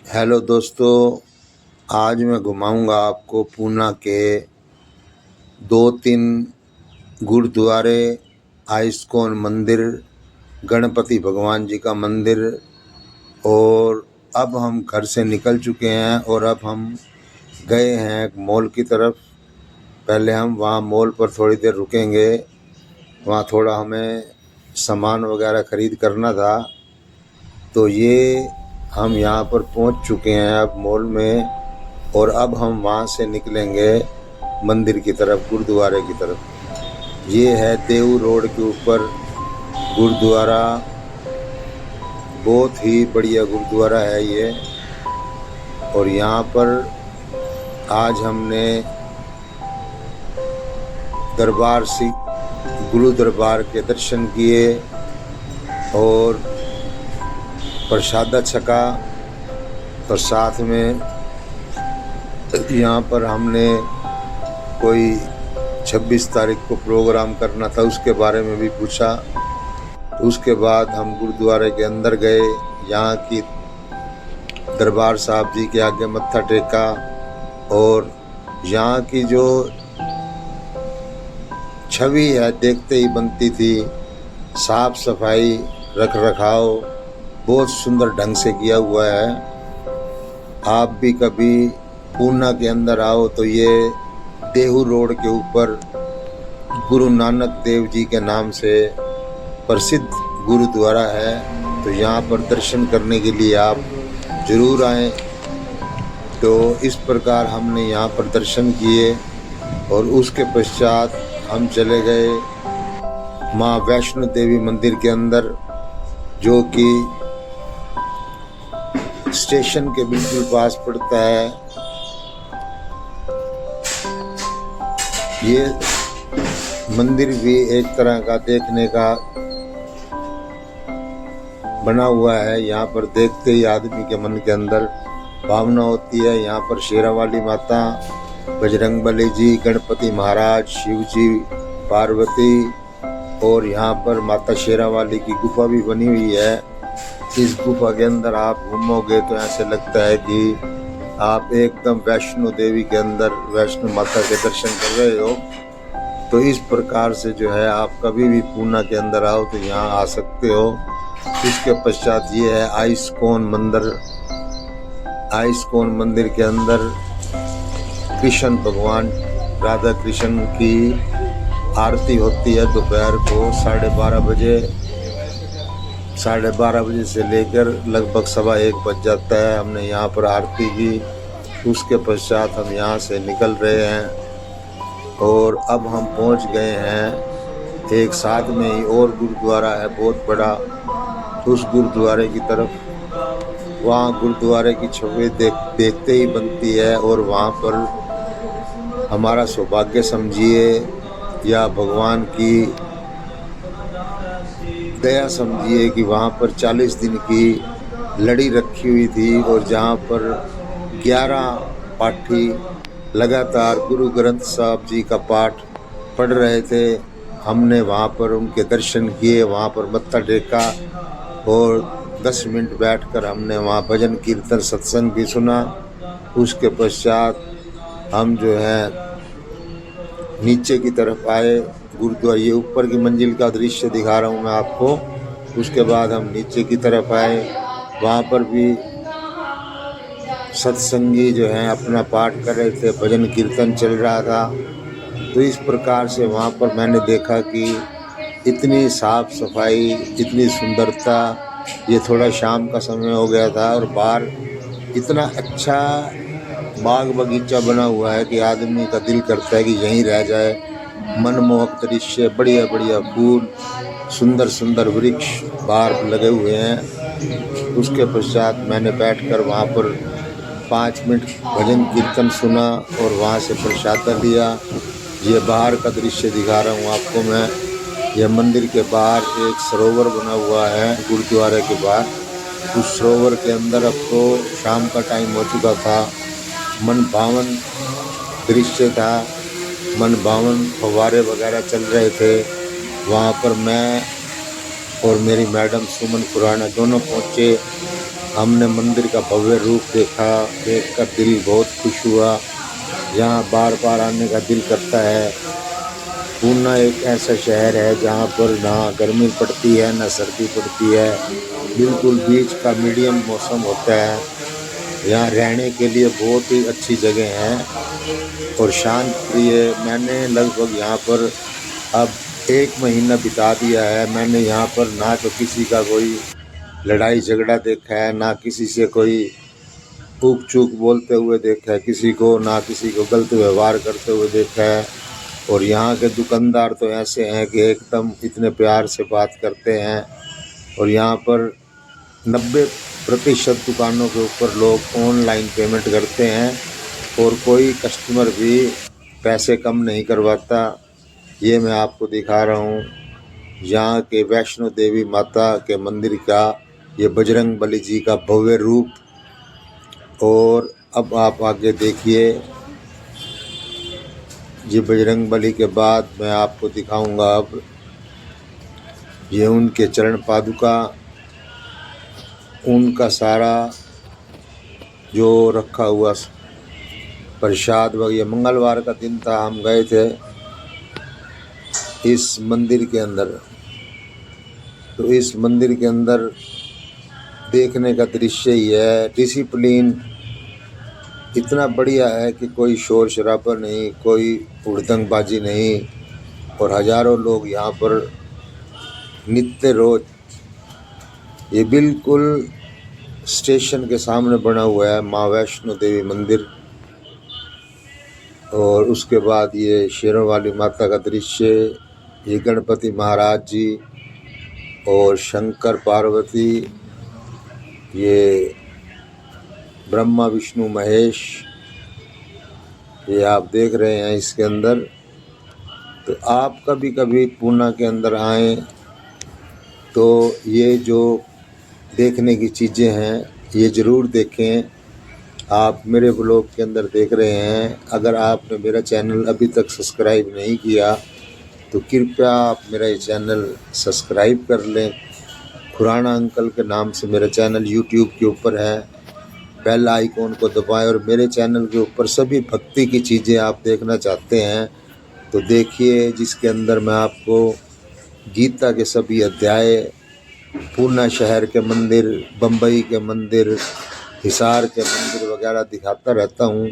Hello दोस्तों, आज मैं घुमाऊंगा आपको पूना के 2-3 गुरुद्वारे, आइस्कॉन मंदिर, गणपति भगवान जी का मंदिर। और अब हम घर से निकल चुके हैं और अब हम गए हैं एक मॉल की तरफ। पहले हम वहाँ मॉल पर थोड़ी देर रुकेंगे, वहाँ थोड़ा हमें सामान वगैरह ख़रीद करना था। तो ये हम यहाँ पर पहुँच चुके हैं अब मॉल में, और अब हम वहाँ से निकलेंगे मंदिर की तरफ, गुरुद्वारे की तरफ। ये है देव रोड के ऊपर गुरुद्वारा, बहुत ही बढ़िया गुरुद्वारा है ये। और यहाँ पर आज हमने दरबार से गुरु दरबार के दर्शन किए और प्रसाद छका। और साथ में यहाँ पर हमने कोई 26 तारीख को प्रोग्राम करना था, उसके बारे में भी पूछा। उसके बाद हम गुरुद्वारे के अंदर गए, यहाँ की दरबार साहब जी के आगे मत्था टेका। और यहाँ की जो छवि है देखते ही बनती थी। साफ सफाई, रख रखाव बहुत सुंदर ढंग से किया हुआ है। आप भी कभी पूना के अंदर आओ तो ये देहू रोड के ऊपर गुरु नानक देव जी के नाम से प्रसिद्ध गुरुद्वारा है। तो यहाँ पर दर्शन करने के लिए आप ज़रूर आएँ। तो इस प्रकार हमने यहाँ पर दर्शन किए और उसके पश्चात हम चले गए माँ वैष्णो देवी मंदिर के अंदर, जो कि स्टेशन के बिल्कुल पास पड़ता है। ये मंदिर भी एक तरह का देखने का बना हुआ है। यहाँ पर देखते ही आदमी के मन के अंदर भावना होती है। यहाँ पर शेरावाली माता, बजरंगबली जी, गणपति महाराज, शिव जी, पार्वती, और यहाँ पर माता शेरावाली की गुफा भी बनी हुई है। इस गुफा के अंदर आप घूमोगे तो ऐसे लगता है कि आप एकदम वैष्णो देवी के अंदर, वैष्णो माता के दर्शन कर रहे हो। तो इस प्रकार से जो है आप कभी भी पूना के अंदर आओ तो यहाँ आ सकते हो। इसके पश्चात ये है आइस्कॉन मंदिर। आइस्कॉन मंदिर के अंदर कृष्ण भगवान, राधा कृष्ण की आरती होती है दोपहर को 12:30 बजे। 12:30 बजे से लेकर लगभग 1:15 बज जाता है। हमने यहाँ पर आरती की। उसके पश्चात हम यहाँ से निकल रहे हैं और अब हम पहुँच गए हैं एक साथ में ही और गुरुद्वारा है बहुत बड़ा, उस गुरुद्वारे की तरफ। वहाँ गुरुद्वारे की छवि देखते ही बनती है। और वहाँ पर हमारा सौभाग्य समझिए या भगवान की दया समझिए कि वहाँ पर 40 दिन की लड़ी रखी हुई थी, और जहाँ पर 11 पाठी लगातार गुरु ग्रंथ साहब जी का पाठ पढ़ रहे थे। हमने वहाँ पर उनके दर्शन किए, वहाँ पर मत्था टेका और 10 मिनट बैठकर हमने वहाँ भजन कीर्तन सत्संग भी सुना। उसके पश्चात हम जो है नीचे की तरफ आए। गुरुद्वारा ये ऊपर की मंजिल का दृश्य दिखा रहा हूँ मैं आपको। उसके बाद हम नीचे की तरफ आए, वहाँ पर भी सत्संगी जो हैं अपना पाठ कर रहे थे, भजन कीर्तन चल रहा था। तो इस प्रकार से वहाँ पर मैंने देखा कि इतनी साफ सफाई, इतनी सुंदरता। ये थोड़ा शाम का समय हो गया था और बाहर इतना अच्छा बाग बगीचा बना हुआ है कि आदमी का दिल करता है कि यहीं रह जाए। मनमोहक दृश्य, बढ़िया बढ़िया फूल, सुंदर सुंदर वृक्ष बाहर लगे हुए हैं। उसके पश्चात मैंने बैठकर वहाँ पर 5 मिनट भजन कीर्तन सुना और वहाँ से प्रसाद लिया। ये बाहर का दृश्य दिखा रहा हूँ आपको मैं। यह मंदिर के बाहर एक सरोवर बना हुआ है गुरुद्वारे के बाहर। उस सरोवर के अंदर अब तो शाम का टाइम हो चुका था। मन भावन दृश्य था, मन भावन फव्वारे वगैरह चल रहे थे। वहाँ पर मैं और मेरी मैडम सुमन खुराना दोनों पहुँचे। हमने मंदिर का भव्य रूप देखा, देखकर दिल बहुत खुश हुआ। यहाँ बार बार आने का दिल करता है। पूना एक ऐसा शहर है जहाँ पर ना गर्मी पड़ती है ना सर्दी पड़ती है, बिल्कुल बीच का मीडियम मौसम होता है। यहाँ रहने के लिए बहुत ही अच्छी जगह है और शांत प्रिय। मैंने लगभग यहाँ पर अब 1 महीना बिता दिया है। मैंने यहाँ पर ना तो किसी का कोई लड़ाई झगड़ा देखा है, ना किसी से कोई ऊक चूक बोलते हुए देखा है किसी को, ना किसी को गलत व्यवहार करते हुए देखा है। और यहाँ के दुकानदार तो ऐसे हैं कि एकदम इतने प्यार से बात करते हैं। और यहाँ पर 90% दुकानों के ऊपर लोग ऑनलाइन पेमेंट करते हैं और कोई कस्टमर भी पैसे कम नहीं करवाता। ये मैं आपको दिखा रहा हूँ यहाँ के वैष्णो देवी माता के मंदिर का ये बजरंगबली जी का भव्य रूप। और अब आप आगे देखिए, ये बजरंगबली के बाद मैं आपको दिखाऊंगा अब ये उनके चरण पादुका, उनका सारा जो रखा हुआ प्रसाद वगैरह। ये मंगलवार का दिन था, हम गए थे इस मंदिर के अंदर। तो इस मंदिर के अंदर देखने का दृश्य ही है। डिसिप्लिन इतना बढ़िया है कि कोई शोर शराबा नहीं, कोई हुड़दंगबाजी नहीं। और हजारों लोग यहाँ पर नित्य रोज, ये बिल्कुल स्टेशन के सामने बना हुआ है माँ वैष्णो देवी मंदिर। और उसके बाद ये शेरों वाली माता का दृश्य, ये गणपति महाराज जी और शंकर पार्वती, ये ब्रह्मा विष्णु महेश, ये आप देख रहे हैं इसके अंदर। तो आप कभी कभी पूना के अंदर आएँ तो ये जो देखने की चीज़ें हैं ये ज़रूर देखें। आप मेरे ब्लॉग के अंदर देख रहे हैं, अगर आपने मेरा चैनल अभी तक सब्सक्राइब नहीं किया तो कृपया आप मेरा ये चैनल सब्सक्राइब कर लें। खुराना अंकल के नाम से मेरा चैनल यूट्यूब के ऊपर है, बेल आइकॉन को दबाएं। और मेरे चैनल के ऊपर सभी भक्ति की चीज़ें आप देखना चाहते हैं तो देखिए, जिसके अंदर मैं आपको गीता के सभी अध्याय, पूना शहर के मंदिर, बम्बई के मंदिर, हिसार के मंदिर वगैरह दिखाता रहता हूँ।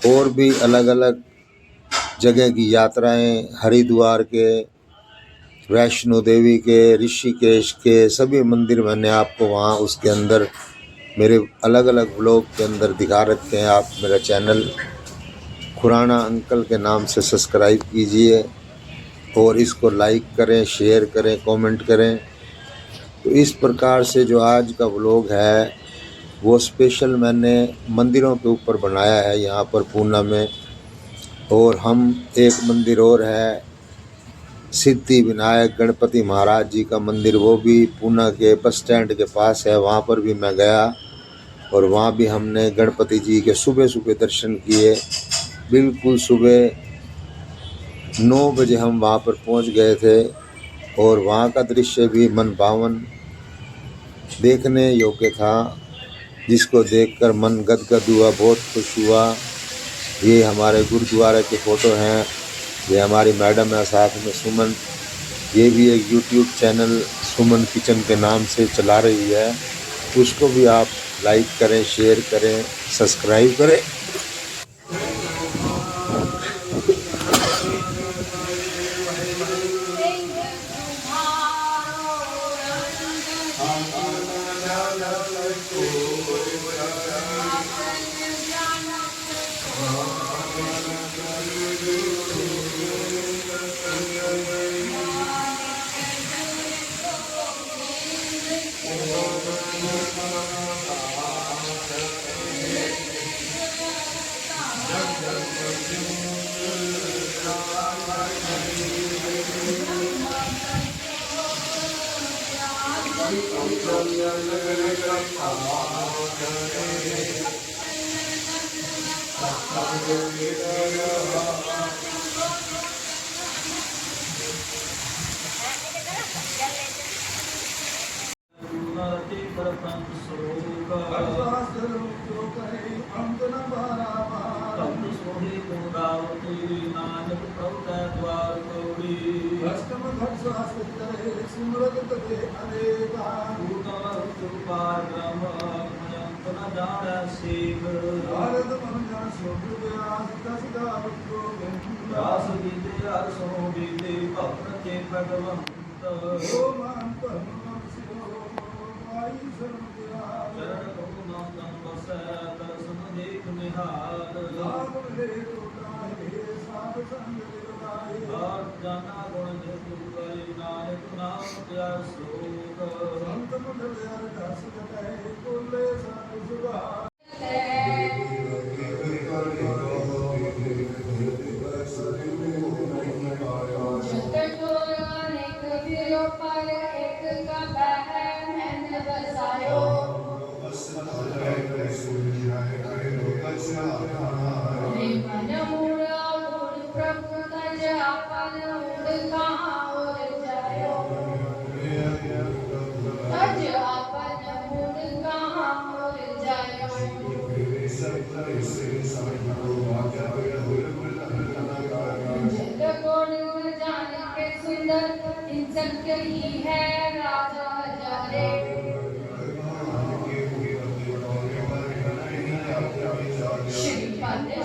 और भी अलग अलग जगह की यात्राएं, हरिद्वार के, वैष्णो देवी के, ऋषिकेश के सभी मंदिर मैंने आपको वहाँ उसके अंदर मेरे अलग अलग ब्लॉग के अंदर दिखा रखे हैं। आप मेरा चैनल खुराना अंकल के नाम से सब्सक्राइब कीजिए और इसको लाइक करें, शेयर करें, कमेंट करें। तो इस प्रकार से जो आज का व्लॉग है वो स्पेशल मैंने मंदिरों के ऊपर बनाया है यहाँ पर पूना में। और हम एक मंदिर और है सिद्धि विनायक गणपति महाराज जी का मंदिर, वो भी पूना के बस स्टैंड के पास है। वहाँ पर भी मैं गया और वहाँ भी हमने गणपति जी के सुबह सुबह दर्शन किए। बिल्कुल सुबह 9 बजे हम वहाँ पर पहुँच गए थे और वहाँ का दृश्य भी मन भावन देखने योग्य था, जिसको देखकर मन गदगद हुआ, बहुत खुश हुआ। ये हमारे गुरुद्वारे के फ़ोटो हैं, ये हमारी मैडम है साथ में सुमन, ये भी एक यूट्यूब चैनल सुमन किचन के नाम से चला रही है, उसको भी आप लाइक करें, शेयर करें, सब्सक्राइब करें। संत श्लोक तब सोहे गुण गावती नानक प्रभु तै द्वार कौड़ी पार ब्रह्म भजंत न जाने सीख दास बीते हर सो बीते भक्त के भगवंत चरण करुणा तन बसै दर्शन देख निहाल जाना गुण निधु करि नानक नाम त्या श्लोक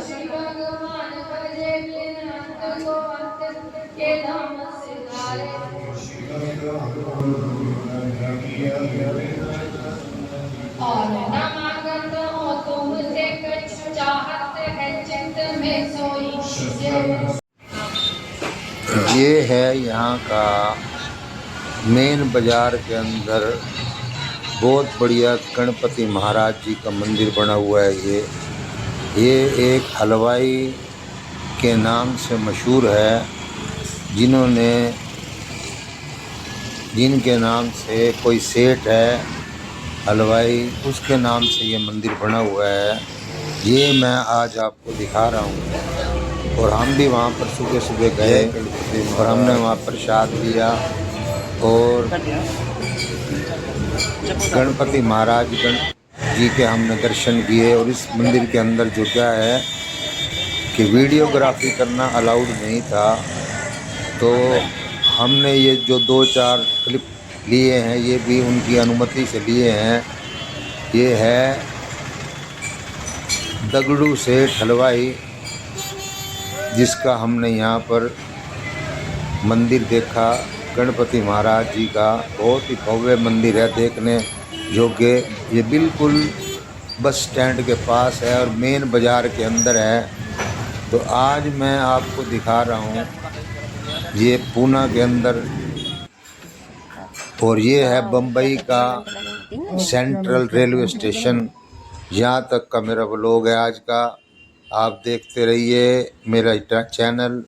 श्री भगवान भजे बिन अंत को अंत के धाम सिधारे। और न मांगत हो तुमसे कछु चाहत है चित्त में सोई। ये है यहाँ का मेन बाजार के अंदर बहुत बढ़िया गणपति महाराज जी का मंदिर बना हुआ है। ये एक हलवाई के नाम से मशहूर है, जिनके नाम से कोई सेठ है हलवाई, उसके नाम से ये मंदिर बना हुआ है। ये मैं आज आपको दिखा रहा हूँ। और हम भी वहाँ पर सुबह सुबह गए और हमने वहाँ प्रसाद लिया और गणपति महाराज जी के हमने दर्शन किए। और इस मंदिर के अंदर जो क्या है कि वीडियोग्राफी करना अलाउड नहीं था, तो हमने ये जो 2-4 क्लिप लिए हैं ये भी उनकी अनुमति से लिए हैं। ये है दगड़ू सेठ हलवाई, जिसका हमने यहाँ पर मंदिर देखा गणपति महाराज जी का। बहुत ही भव्य मंदिर है देखने योग्य। ये बिल्कुल बस स्टैंड के पास है और मेन बाज़ार के अंदर है। तो आज मैं आपको दिखा रहा हूँ ये पूना के अंदर, और ये है बम्बई का सेंट्रल रेलवे स्टेशन। यहाँ तक का मेरा व्लॉग है आज का। आप देखते रहिए मेरा चैनल।